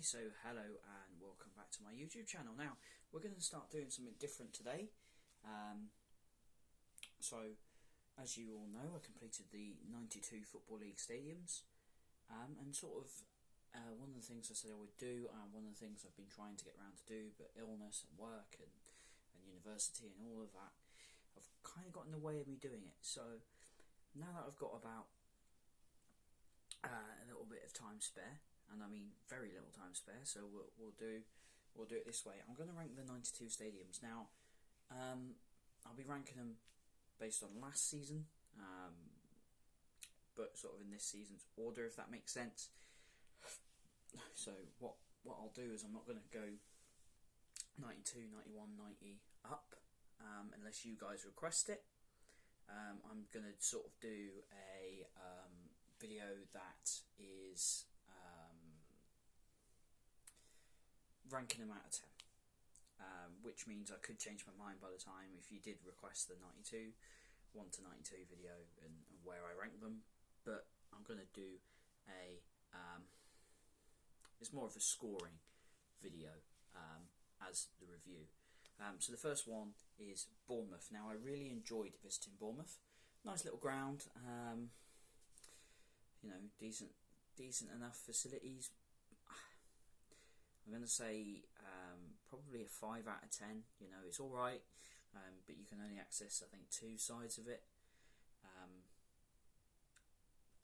So hello and welcome back to my YouTube channel. Now we're going to start doing something different today. So as you all know, I completed the 92 Football League stadiums, and sort of one of the things I said I would do, and one of the things I've been trying to get around to do, but illness and work and university and all of that, I've kind of got in the way of me doing it. So now that I've got about a little bit of time spare, and I mean very little time spare, so we'll do it this way. I'm going to rank the 92 stadiums. Now I'll be ranking them based on last season, but sort of in this season's order, if that makes sense. So what I'll do is I'm not going to go 92, 91, 90 up, unless you guys request it. I'm going to sort of do a video that is ranking them out of 10, which means I could change my mind by the time, if you did request the 92, 1 to 92 video and where I rank them. But I'm going to do a it's more of a scoring video as the review. So the first one is Bournemouth. Now I really enjoyed visiting Bournemouth. Nice little ground, you know, decent enough facilities. I'm going to say probably a 5 out of 10. You know, it's alright, but you can only access, I think, 2 sides of it,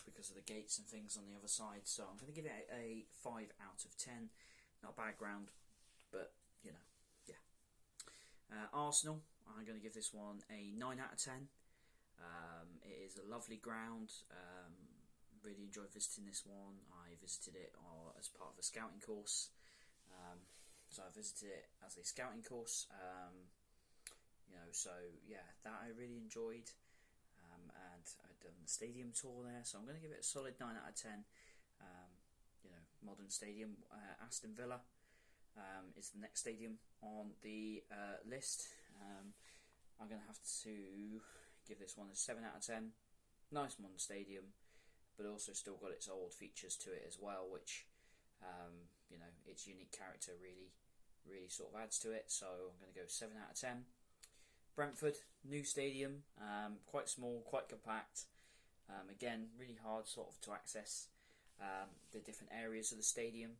because of the gates and things on the other side. So I'm going to give it a 5 out of 10. Not a bad ground, but, you know, yeah. Arsenal, I'm going to give this one a 9 out of 10. It is a lovely ground. Really enjoyed visiting this one. I visited it as part of a scouting course. So I visited it as a scouting course. You know, so yeah, that I really enjoyed. And I'd done the stadium tour there, so I'm going to give it a solid 9 out of 10. You know, modern stadium. Aston Villa is the next stadium on the list. I'm going to have to give this one a 7 out of 10. Nice modern stadium, but also still got its old features to it as well, which you know, its unique character really sort of adds to it. So I'm going to go 7 out of 10. Brentford, new stadium, quite small, quite compact. Again, really hard sort of to access the different areas of the stadium.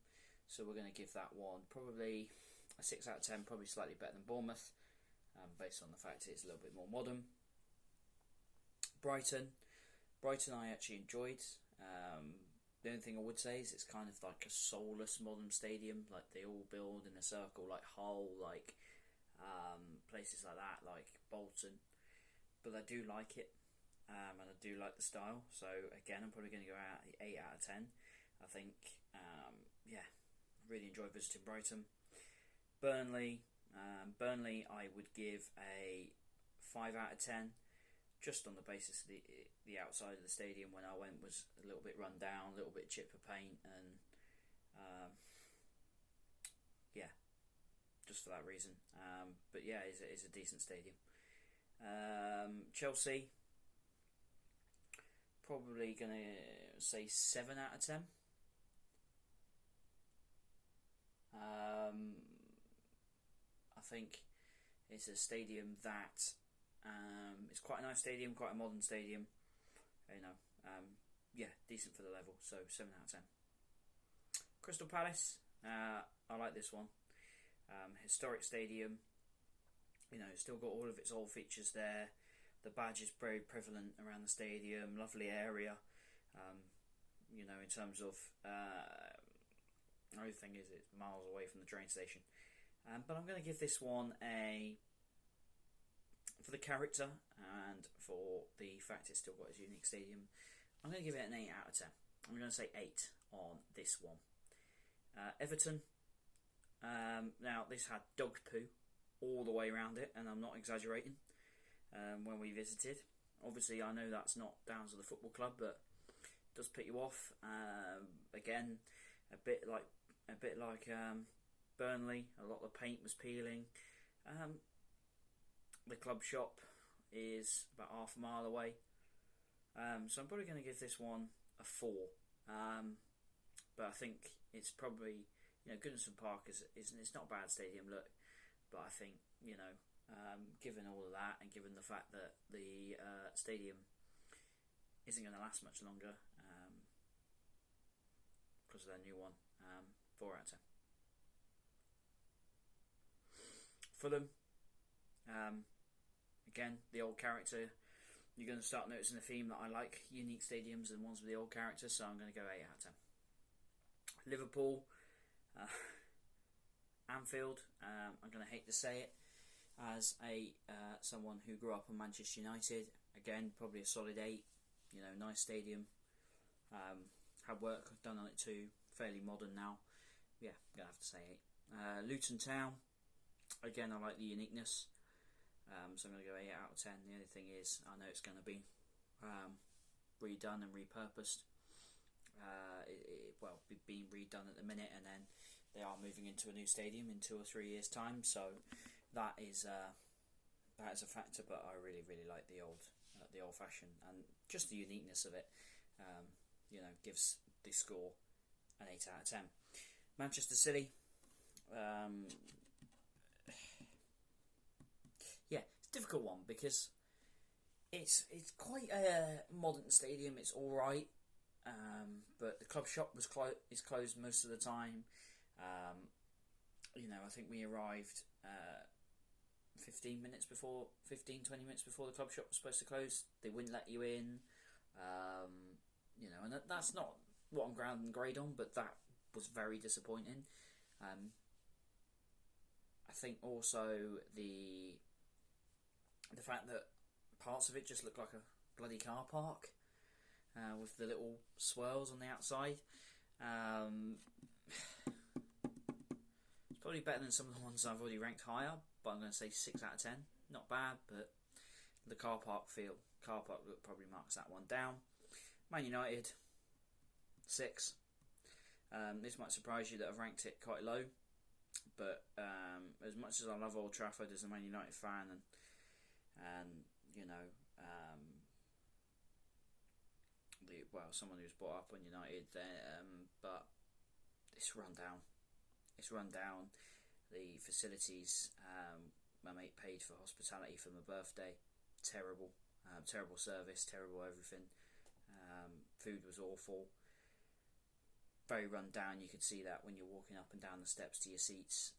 So we're going to give that one probably a 6 out of 10, probably slightly better than Bournemouth, based on the fact it's a little bit more modern. Brighton I actually enjoyed. The only thing I would say is it's kind of like a soulless modern stadium. Like, they all build in a circle, like Hull, like places like that, like Bolton. But I do like it, and I do like the style. So again, I'm probably going to go out 8 out of 10. I think, yeah, really enjoyed visiting Brighton. Burnley, I would give a 5 out of 10. Just on the basis of the outside of the stadium when I went was a little bit run down, a little bit chip of paint, and yeah, just for that reason. But yeah, it's a decent stadium. Chelsea, probably gonna say 7 out of 10. I think it's a stadium that it's quite a nice stadium, quite a modern stadium. You know, yeah, decent for the level. So 7 out of 10. Crystal Palace, I like this one. Historic stadium. You know, still got all of its old features there. The badge is very prevalent around the stadium. Lovely area. You know, in terms of the only thing is it's miles away from the train station. But I'm going to give this one for the character and for the fact it's still got its unique stadium, I'm going to give it an 8 out of 10. I'm going to say 8 on this one. Everton, now this had dog poo all the way around it, and I'm not exaggerating, when we visited. Obviously I know that's not down to the football club, but it does put you off. Again, a bit like Burnley, a lot of the paint was peeling. The club shop is about half a mile away, so I'm probably going to give this one a 4. But I think it's probably, Goodison Park is it's not a bad stadium look, but I think given all of that and given the fact that the stadium isn't going to last much longer because of their new one, 4 out of 10. Fulham, again, the old character. You're going to start noticing a theme that I like unique stadiums and ones with the old character, so I'm going to go 8 out of 10. Liverpool, Anfield. I'm going to hate to say it, as someone who grew up on Manchester United. Again, probably a solid 8. Nice stadium. Had work done on it too. Fairly modern now. Yeah, I'm going to have to say 8. Luton Town. Again, I like the uniqueness. So I'm going to go 8 out of 10. The only thing is, I know it's going to be redone and repurposed. Being redone at the minute, and then they are moving into a new stadium in 2 or 3 years' time. So that is a factor. But I really, really like the old fashioned and just the uniqueness of it. Gives the score an 8 out of 10. Manchester City. It's a difficult one because it's quite a modern stadium. It's all right, but the club shop is closed most of the time. I think we arrived 20 minutes before the club shop was supposed to close. They wouldn't let you in, and that's not what I'm ground and grade on, but that was very disappointing. I think also the fact that parts of it just look like a bloody car park with the little swirls on the outside. It's probably better than some of the ones I've already ranked higher, but I'm going to say 6 out of 10. Not bad, but the car park look probably marks that one down. Man United, 6. This might surprise you that I've ranked it quite low, but as much as I love Old Trafford as a Man United fan, and someone who's brought up on United, but it's run down. The facilities, my mate paid for hospitality for my birthday. Terrible service, terrible everything. Food was awful. Very run down. You could see that when you're walking up and down the steps to your seats.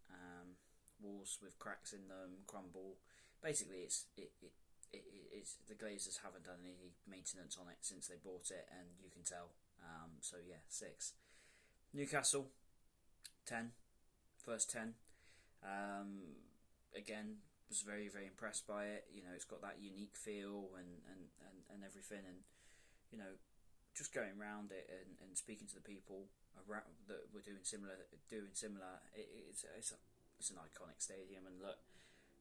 Walls with cracks in them, crumble. Basically, it's the Glazers haven't done any maintenance on it since they bought it, and you can tell. 6. Newcastle, 10. First 10. Again, was very, very impressed by it. It's got that unique feel and everything, and just going around it and speaking to the people around that were doing similar. It's an iconic stadium, and look,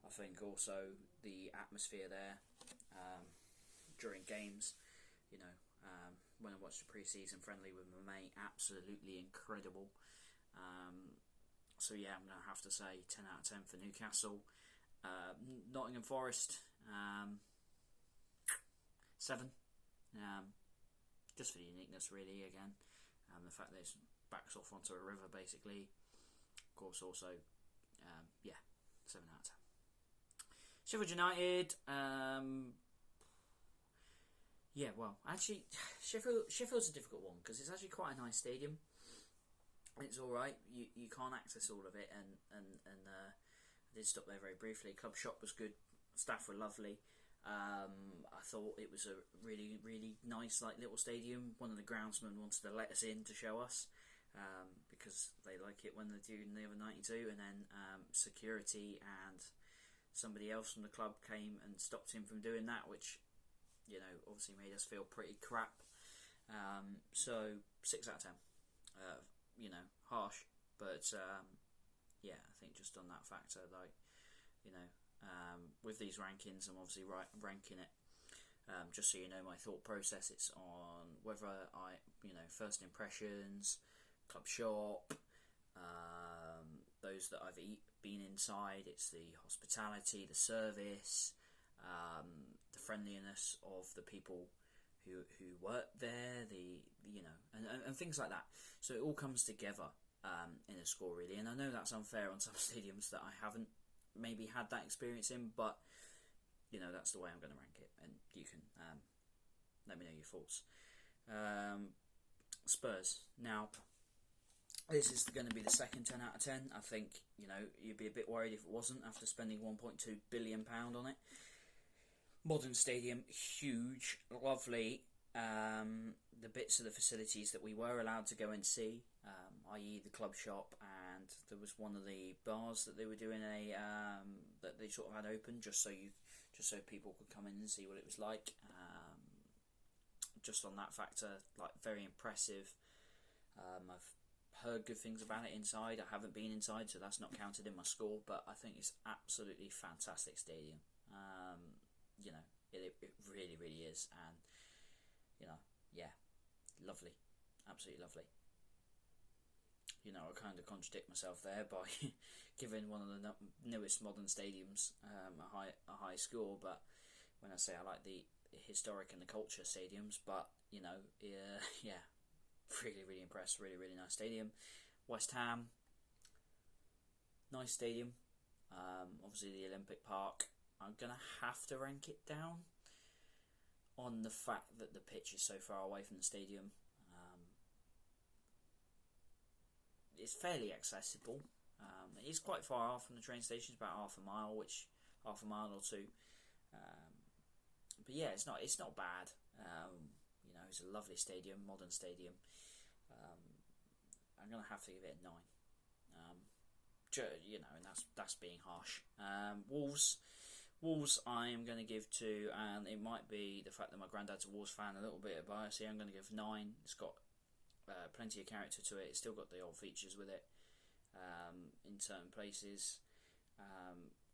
I think also the atmosphere there during games. When I watched the pre-season friendly with my mate, absolutely incredible. I'm going to have to say 10 out of 10 for Newcastle. Nottingham Forest, 7. Just for the uniqueness, really. Again, the fact that it's backs off onto a river, basically. Of course, also, 7 out of 10. Sheffield United. Actually, Sheffield's a difficult one because it's actually quite a nice stadium. It's all right. You can't access all of it, and I did stop there very briefly. Club shop was good. Staff were lovely. I thought it was a really, really nice little stadium. One of the groundsmen wanted to let us in to show us because they like it when they do in the other 92, and then security and somebody else from the club came and stopped him from doing that, which obviously made us feel pretty crap. 6 out of 10. Harsh, but I think just on that factor, with these rankings, I'm obviously ranking it. Just so you know my thought process, it's on whether first impressions, club shop, those that I've been inside. It's the hospitality, the service, the friendliness of the people who work there, and things like that. So it all comes together in a score really, and I know that's unfair on some stadiums that I haven't maybe had that experience in, but you know, that's the way I'm going to rank it, and you can let me know your thoughts. Spurs. Now, this is going to be the second 10 out of 10. I think, you know, you'd be a bit worried if it wasn't after spending £1.2 billion on it. Modern stadium, huge, lovely. The bits of the facilities that we were allowed to go and see, i.e. the club shop, and there was one of the bars that they were doing that they sort of had open just so people could come in and see what it was like. Just on that factor, like, very impressive. I've heard good things about it inside. I haven't been inside, so that's not counted in my score, but I think it's absolutely fantastic stadium. You know, it really, really is, and you know, yeah, lovely, absolutely lovely. You know, I kind of contradict myself there by giving one of the newest modern stadiums a high score, but when I say I like the historic and the culture stadiums, but you know, yeah, really, really impressed. Really, really nice stadium. West Ham, nice stadium. Obviously the Olympic Park. I'm gonna have to rank it down on the fact that the pitch is so far away from the stadium. It's fairly accessible. It is quite far off from the train station. It's about half a mile or two. But yeah, it's not bad. You know, it's a lovely stadium, modern stadium. I'm gonna have to give it a 9. You know, and that's being harsh. Wolves, I am going to give 2, and it might be the fact that my granddad's a Wolves fan, a little bit of bias here. I'm going to give 9. It's got plenty of character to it. It's still got the old features with it in certain places.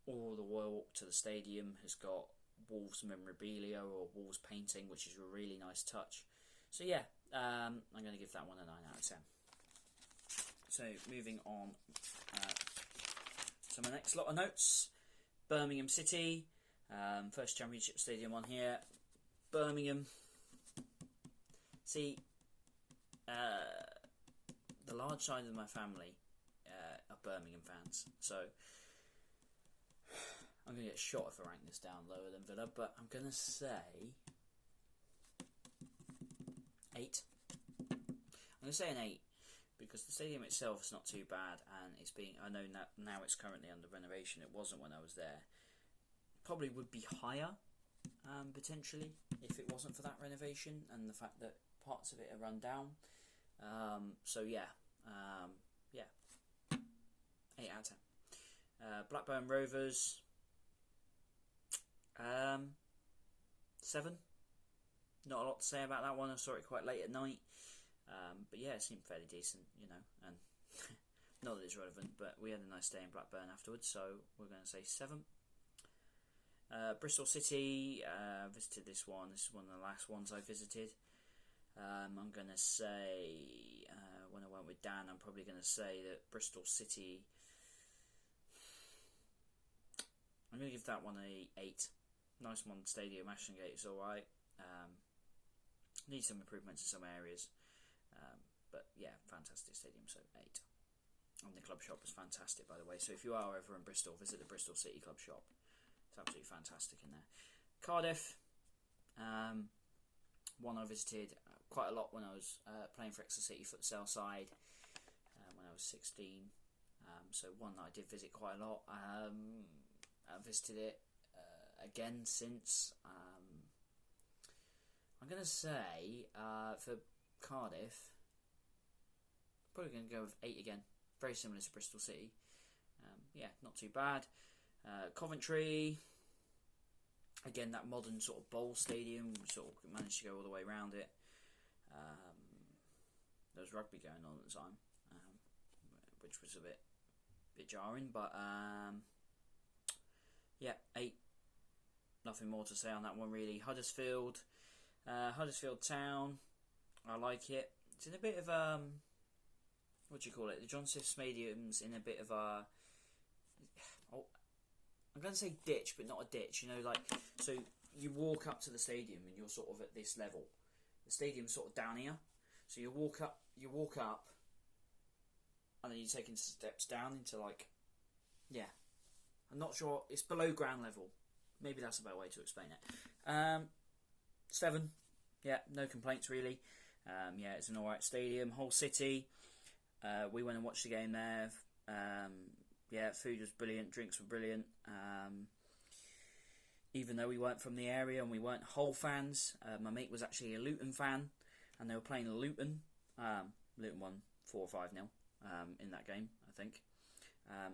All the walk to the stadium has got Wolves memorabilia or Wolves painting, which is a really nice touch. So yeah, I'm going to give that one a 9 out of 10. So moving on to my next lot of notes. Birmingham City, first Championship stadium on here. Birmingham. See, the large side of my family are Birmingham fans, so I'm going to get shot if I rank this down lower than Villa, but I'm going to say 8. I'm going to say an 8 because the stadium itself is not too bad, and I know now it's currently under renovation. It wasn't when I was there. Probably would be higher potentially if it wasn't for that renovation and the fact that parts of it are run down. So yeah, 8 out of 10. Blackburn Rovers, 7. Not a lot to say about that one. I saw it quite late at night, but yeah, it seemed fairly decent, you know, and not that it's relevant, but we had a nice day in Blackburn afterwards, so we're going to say 7. Bristol City, visited this one. This is one of the last ones I visited. I'm going to say, when I went with Dan, I'm probably going to say that Bristol City, I'm going to give that one a 8. Nice modern stadium. Ashton Gate is alright. Needs some improvements in some areas. But yeah, fantastic stadium, so 8. And the club shop was fantastic, by the way. So if you are ever in Bristol, visit the Bristol City Club shop. It's absolutely fantastic in there. Cardiff, one I visited quite a lot when I was playing for Exeter City futsal side when I was 16. So one that I did visit quite a lot. I visited it again since. I'm going to say for Cardiff, probably going to go with 8 again. Very similar to Bristol City. Yeah, not too bad. Coventry, again, that modern sort of bowl stadium. We sort of managed to go all the way around it. There was rugby going on at the time, which was a bit jarring, but yeah, 8. Nothing more to say on that one really. Huddersfield Town, I like it. It's in a bit of what do you call it? The John Siff Stadium's in a bit of a, I'm going to say ditch, but not a ditch. You know, like, so you walk up to the stadium and you're sort of at this level. The stadium's sort of down here, so you walk up, then you're taking steps down into like, yeah, I'm not sure, it's below ground level. Maybe that's a better way to explain it. 7, yeah, no complaints really. Yeah, it's an alright stadium. Hull City, we went and watched the game there. Yeah, food was brilliant, drinks were brilliant. Even though we weren't from the area and we weren't Hull fans, my mate was actually a Luton fan, and they were playing Luton. Luton won 4 or 5-0 in that game, I think,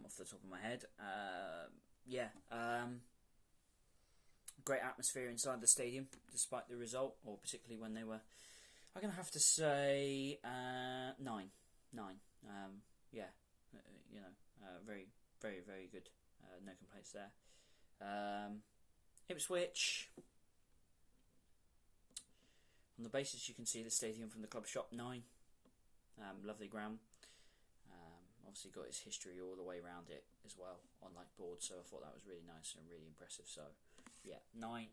off the top of my head. Yeah, great atmosphere inside the stadium, despite the result, or particularly when they were. I'm going to have to say 9. Yeah, very, very, very good. No complaints there. Ipswich, on the basis you can see the stadium from the club shop, 9. Lovely ground. Obviously got its history all the way around it as well on like board, so I thought that was really nice and really impressive. So yeah, 9.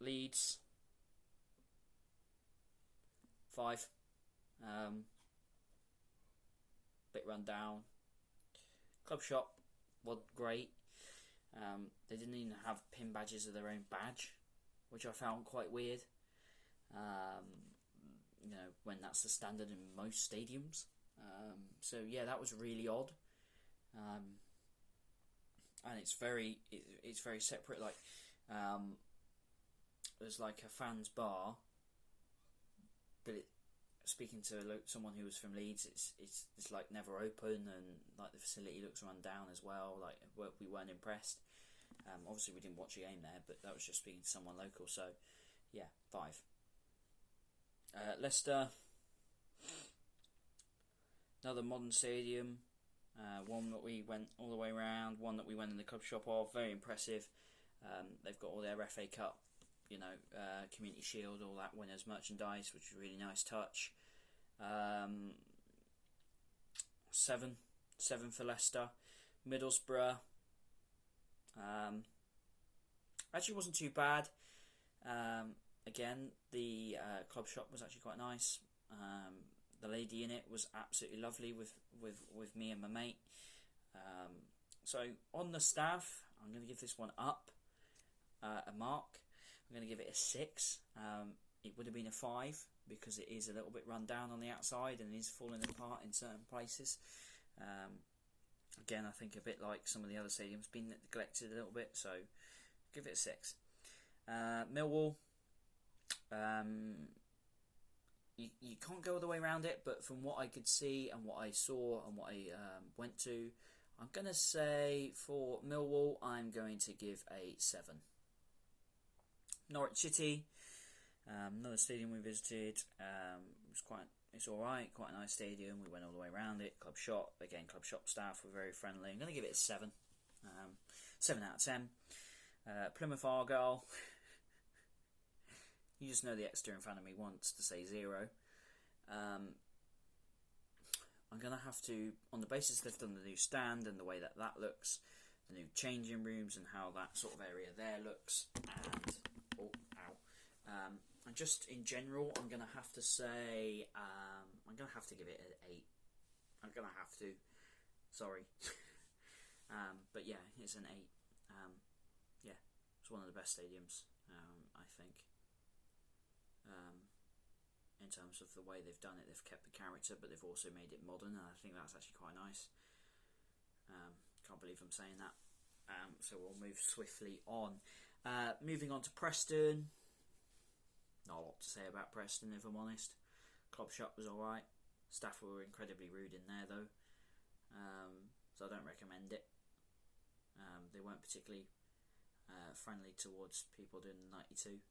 Leeds, 5. Bit run down. Club shop wasn't great. They didn't even have pin badges of their own badge, which I found quite weird. When that's the standard in most stadiums. So yeah, that was really odd. And it's very separate. Like there's like a fans bar, but speaking to someone who was from Leeds, it's like never open, and like the facility looks run down as well. Like we weren't impressed. Obviously we didn't watch a game there, but that was just speaking to someone local. So yeah, 5. Leicester, another modern stadium. One that we went all the way around. One that we went in the club shop of. Very impressive. They've got all their FA Cup, Community Shield, all that winners merchandise, which is a really nice touch. 7 for Leicester. Middlesbrough, actually wasn't too bad. Again, the club shop was actually quite nice. The lady in it was absolutely lovely with me and my mate. So on the staff, I'm going to give this one up a mark. I'm going to give it a 6. It would have been a 5 because it is a little bit run down on the outside and is falling apart in certain places. Again, I think a bit like some of the other stadiums, been neglected a little bit, so give it a 6. Millwall, you can't go all the way around it, but from what I could see and what I saw and what I went to, I'm going to say for Millwall, I'm going to give a 7. Norwich City, another stadium we visited. It's alright, quite a nice stadium. We went all the way around it. Club shop, again, club shop staff were very friendly. I'm going to give it a 7. 7 out of 10. Plymouth Argyle. You just know the Exeter in front of me wants to say 0. I'm going to have to, on the basis they've done the new stand and the way that looks, the new changing rooms and how that sort of area there looks, and just in general, I'm going to have to say, I'm going to have to give it an 8. I'm going to have to, sorry. But yeah, it's an 8. Yeah, it's one of the best stadiums, I think. In terms of the way they've done it, they've kept the character, but they've also made it modern, and I think that's actually quite nice. Can't believe I'm saying that. So we'll move swiftly on. Moving on to Preston. Not a lot to say about Preston, if I'm honest. Club shop was alright. Staff were incredibly rude in there, though. So I don't recommend it. They weren't particularly friendly towards people doing the 92.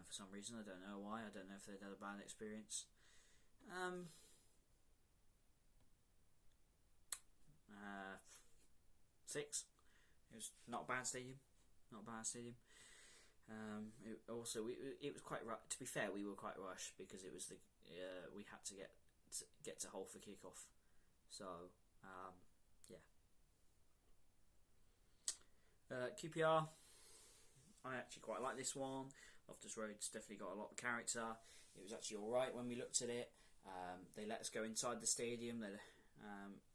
For some reason, I don't know why. I don't know if they'd had a bad experience. 6. It was not a bad stadium. Not a bad stadium. It was quite. To be fair, we were quite rushed because it was we had to get to Hull for kick-off. So yeah. QPR. I actually quite like this one. Loftus Road's definitely got a lot of character. It was actually alright when we looked at it. They let us go inside the stadium. They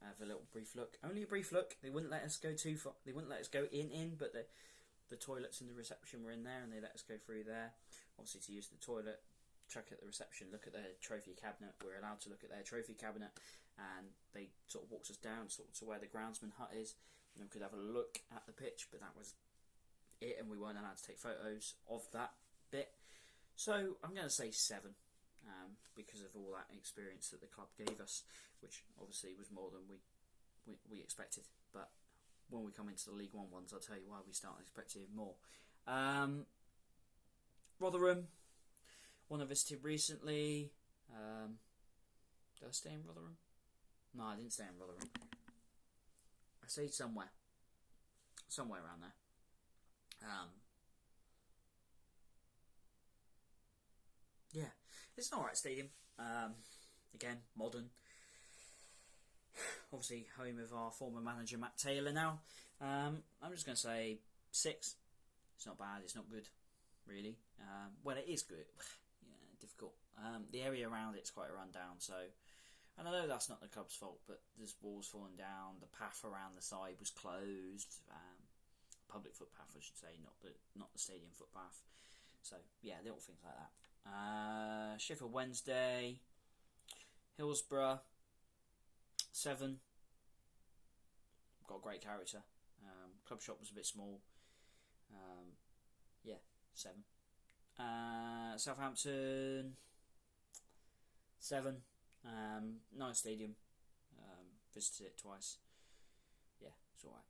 have a little brief look. Only a brief look. They wouldn't let us go too far. They wouldn't let us go in, but the toilets and the reception were in there, and they let us go through there. Obviously, to use the toilet, check at the reception, look at their trophy cabinet. We're allowed to look at their trophy cabinet, and they sort of walked us down sort of to where the groundsman hut is. And we could have a look at the pitch, but that was it, and we weren't allowed to take photos of that bit. So I'm going to say 7, because of all that experience that the club gave us, which obviously was more than we expected. But when we come into the League One ones, I'll tell you why we start expecting more. Rotherham, one I visited recently. Did I stay in Rotherham? No, I didn't stay in Rotherham. I stayed somewhere around there. Yeah, it's an alright stadium. Again, modern. Obviously, home of our former manager Matt Taylor now. I'm just going to say 6. It's not bad, it's not good, really. Well, it is good. Yeah, difficult. The area around it's quite a rundown, so... And I know that's not the club's fault, but there's walls falling down, the path around the side was closed. Public footpath, I should say, not the stadium footpath. So, yeah, little things like that. Sheffield Wednesday, Hillsborough, 7. Got great character. Club shop was a bit small. Yeah, 7. Southampton, 7. Nice stadium. Visited it twice. Yeah, it's alright.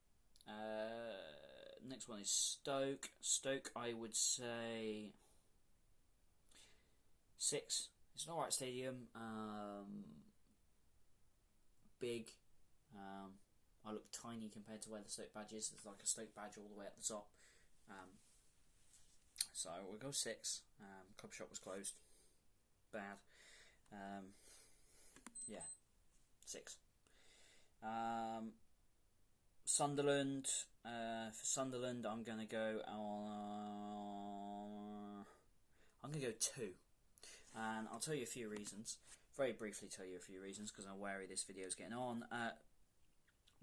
Next one is Stoke. Stoke, I would say 6. It's an alright stadium. Big. I look tiny compared to where the Stoke badge is. There's like a Stoke badge all the way at the top. So we'll go 6. Club shop was closed. Bad. Yeah, 6. Sunderland. For Sunderland, I'm gonna go 2, and I'll tell you a few reasons. Very briefly, tell you a few reasons because I'm wary this video is getting on.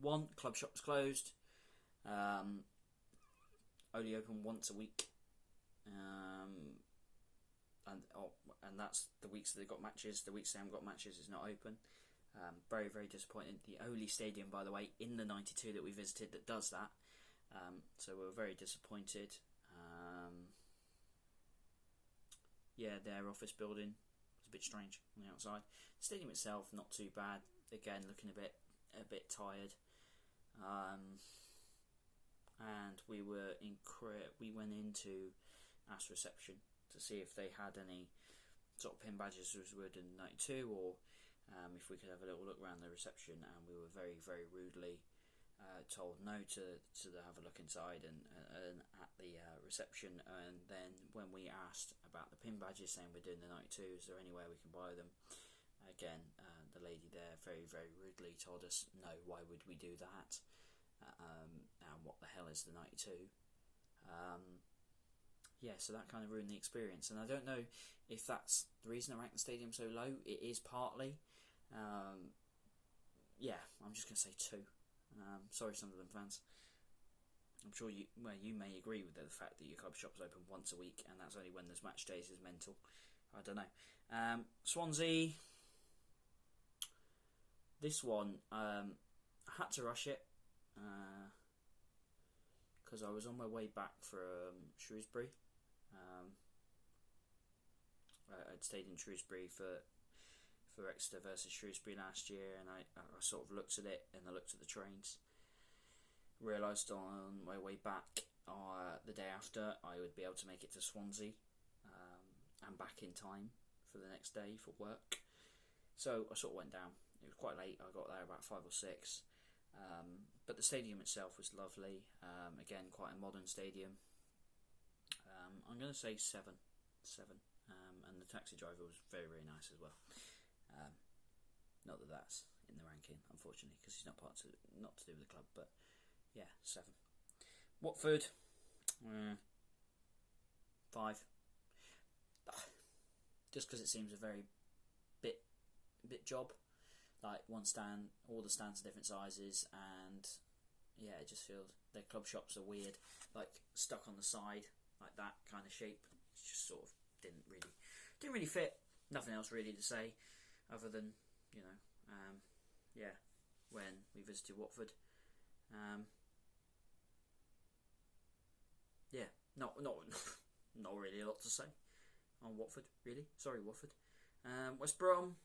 1, club shop was closed. Only open once a week. And that's the weeks that they've got matches. The weeks they haven't got matches is not open. Very, very disappointed. The only stadium, by the way, in the 92 that we visited that does that. So we were very disappointed. Yeah, their office building was a bit strange on the outside. The stadium itself, not too bad. Again, looking a bit tired. And we went into Ask Reception to see if they had any sort of pin badges as we would in 92, or if we could have a little look around the reception, and we were very, very rudely told no to have a look inside and at the reception. And then when we asked about the pin badges, saying we're doing the 92, is there anywhere we can buy them? Again, the lady there very, very rudely told us no, why would we do that? And what the hell is the 92? Yeah, so that kind of ruined the experience, and I don't know if that's the reason I rank the stadium so low. It is partly. Yeah, I'm just going to say 2. Sorry, Sunderland fans. I'm sure you may agree with the fact that your club shop's open once a week, and that's only when there's match days is mental. I don't know. Swansea. This one, I had to rush it because I was on my way back from Shrewsbury. I'd stayed in Shrewsbury for Exeter versus Shrewsbury last year, and I sort of looked at it, and I looked at the trains. Realised on my way back the day after I would be able to make it to Swansea and back in time for the next day for work. So I sort of went down. It was quite late. I got there about 5 or 6. But the stadium itself was lovely. Again, quite a modern stadium. I'm going to say 7. And the taxi driver was very, very nice as well. Not that that's in the ranking, unfortunately, because he's not to do with the club. But yeah, 7. Watford, 5. Just because it seems a very bit job. Like one stand, all the stands are different sizes, and yeah, it just feels their club shops are weird, like stuck on the side, like that kind of shape. It just sort of didn't really fit. Nothing else really to say, other than yeah, when we visited Watford, yeah, not not really a lot to say on Watford, really. Sorry, Watford. West Brom.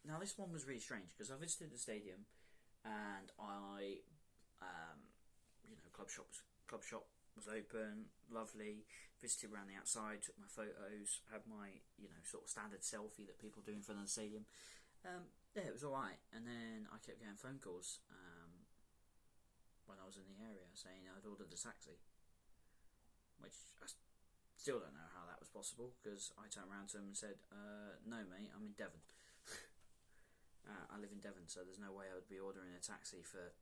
Now this one was really strange because I visited the stadium and I, club shop was open, lovely. Visited around the outside, took my photos, had my sort of standard selfie that people do in front of the stadium. Yeah, it was alright. And then I kept getting phone calls when I was in the area saying I'd ordered a taxi, which I still don't know how that was possible because I turned around to them and said, "No, mate, I'm in Devon." I live in Devon, so there's no way I would be ordering a taxi for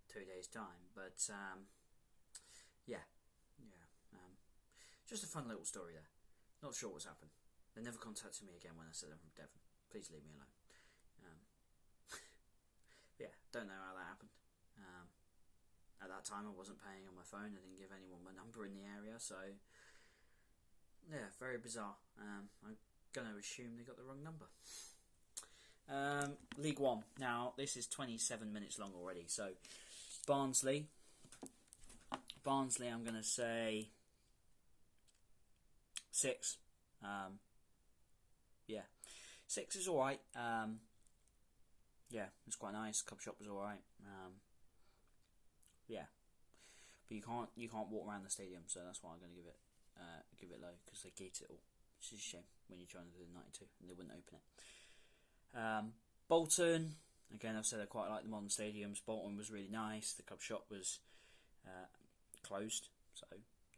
2 days' time. But yeah, just a fun little story there. Not sure what's happened. They never contacted me again when I said I'm from Devon. Please leave me alone. Yeah, don't know how that happened. At that time, I wasn't paying on my phone. I didn't give anyone my number in the area, so yeah, very bizarre. I'm gonna assume they got the wrong number. League One. Now this is 27 minutes long already. So Barnsley, I'm going to say 6. Yeah, 6 is alright. Yeah, it's quite nice. Cup shop was alright. Yeah, but you can't walk around the stadium, so that's why I'm going to give it low, because they gate it all, which is a shame when you're trying to do the 92 and they wouldn't open it. Bolton, again, I've said I quite like the modern stadiums. Bolton was really nice. The club shop was closed, so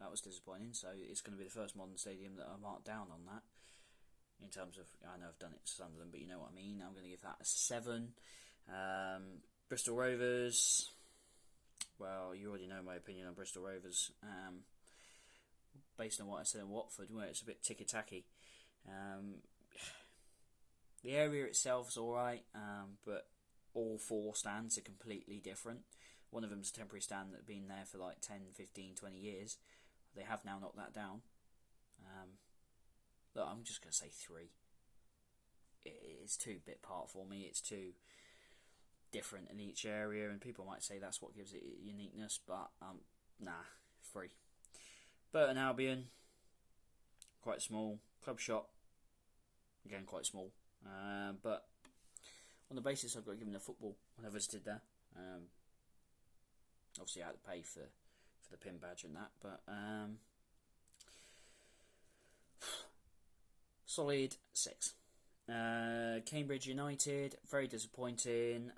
that was disappointing. So it's going to be the first modern stadium that I marked down on that. In terms of, I know I've done it to Sunderland, but you know what I mean. I'm going to give that a 7. Bristol Rovers. Well, you already know my opinion on Bristol Rovers. Based on what I said in Watford, where it's a bit ticky-tacky. The area itself is alright, but all 4 stands are completely different. One of them's a temporary stand that had been there for like 10, 15, 20 years. They have now knocked that down. Look, I'm just going to say 3. It's too bit part for me. It's too different in each area, and people might say that's what gives it uniqueness, but nah, 3. Burton Albion, quite small. Club shop, again quite small. But on the basis I've got to give them the football when I visited there. Obviously I had to pay for the pin badge and that, but solid 6. Cambridge United, very disappointing.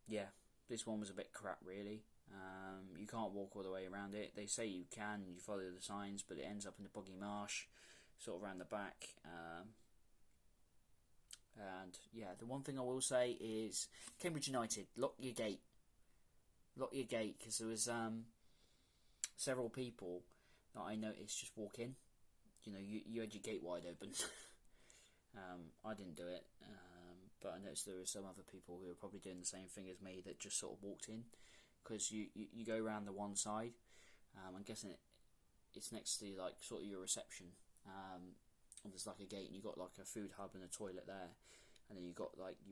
Yeah, this one was a bit crap really. You can't walk all the way around it. They say you can, you follow the signs, but it ends up in the boggy marsh, sort of around the back. And yeah, the one thing I will say is Cambridge United, lock your gate, because there was several people that I noticed just walk in. You had your gate wide open. I didn't do it, but I noticed there were some other people who were probably doing the same thing as me that just sort of walked in, because you go around the one side. I'm guessing it's next to like sort of your reception. And there's like a gate, and you've got like a food hub and a toilet there, and then you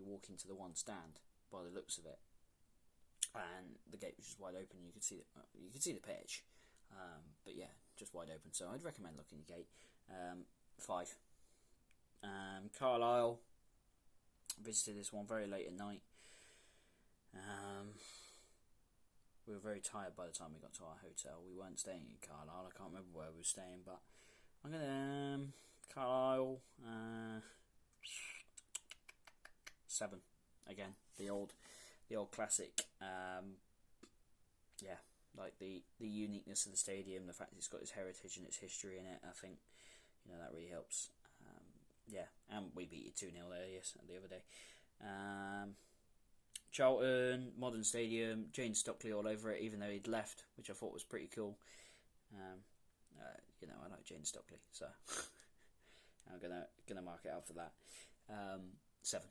walk into the one stand by the looks of it, and the gate was just wide open. You could see the pitch, but yeah, just wide open. So I'd recommend looking at your gate. 5. Carlisle, visited this one very late at night. We were very tired by the time we got to our hotel. We weren't staying in Carlisle. I can't remember where we were staying, but I'm gonna Carlisle 7 again. The old classic. Yeah, like the uniqueness of the stadium, the fact it's got its heritage and its history in it. I think that really helps. Yeah, and we beat you 2-0 there, the other day. Charlton, modern stadium, Jane Stockley all over it, even though he'd left, which I thought was pretty cool. I like Jane Stockley, so I'm gonna mark it out for that. 7.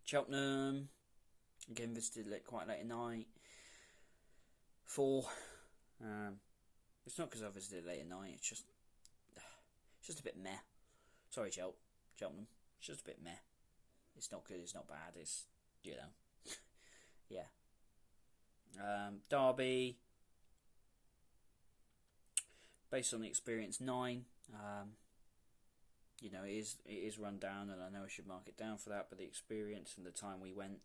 Cheltenham, again visited quite late at night. 4. It's not because I visited late at night. It's just a bit meh. Sorry, Cheltenham. It's just a bit meh. It's not good. It's not bad. It's, you know, yeah. Derby, based on the experience, 9. You know, it is run down, and I know I should mark it down for that. But the experience and the time we went,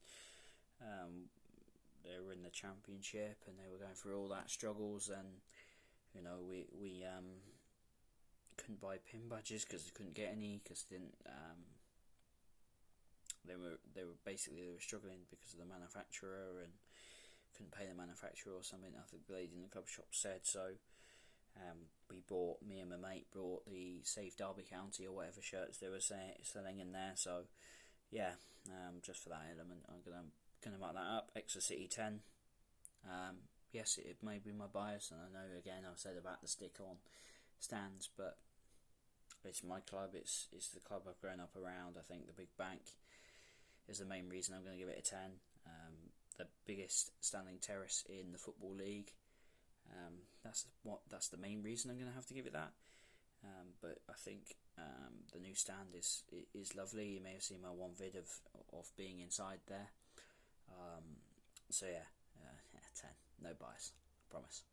they were in the Championship and they were going through all that struggles, and you know we couldn't buy pin badges because they couldn't get any because they didn't. They were struggling because of the manufacturer and couldn't pay the manufacturer or something. I think the lady in the club shop said so. Me and my mate bought the Save Derby County or whatever shirts they were selling in there. So yeah, just for that element, I'm gonna mark that up. Exeter City 10. Yes, it may be my bias, and I know again I've said about the stick-on stands, but it's my club. It's the club I've grown up around. I think the Big Bank is the main reason I'm going to give it a 10. The biggest standing terrace in the Football League. That's the main reason I'm going to have to give it that. But I think the new stand is lovely. You may have seen my one vid of being inside there. So yeah, 10. No bias, I promise.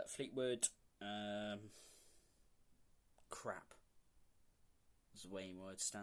Fleetwood, crap. There's way more to stand.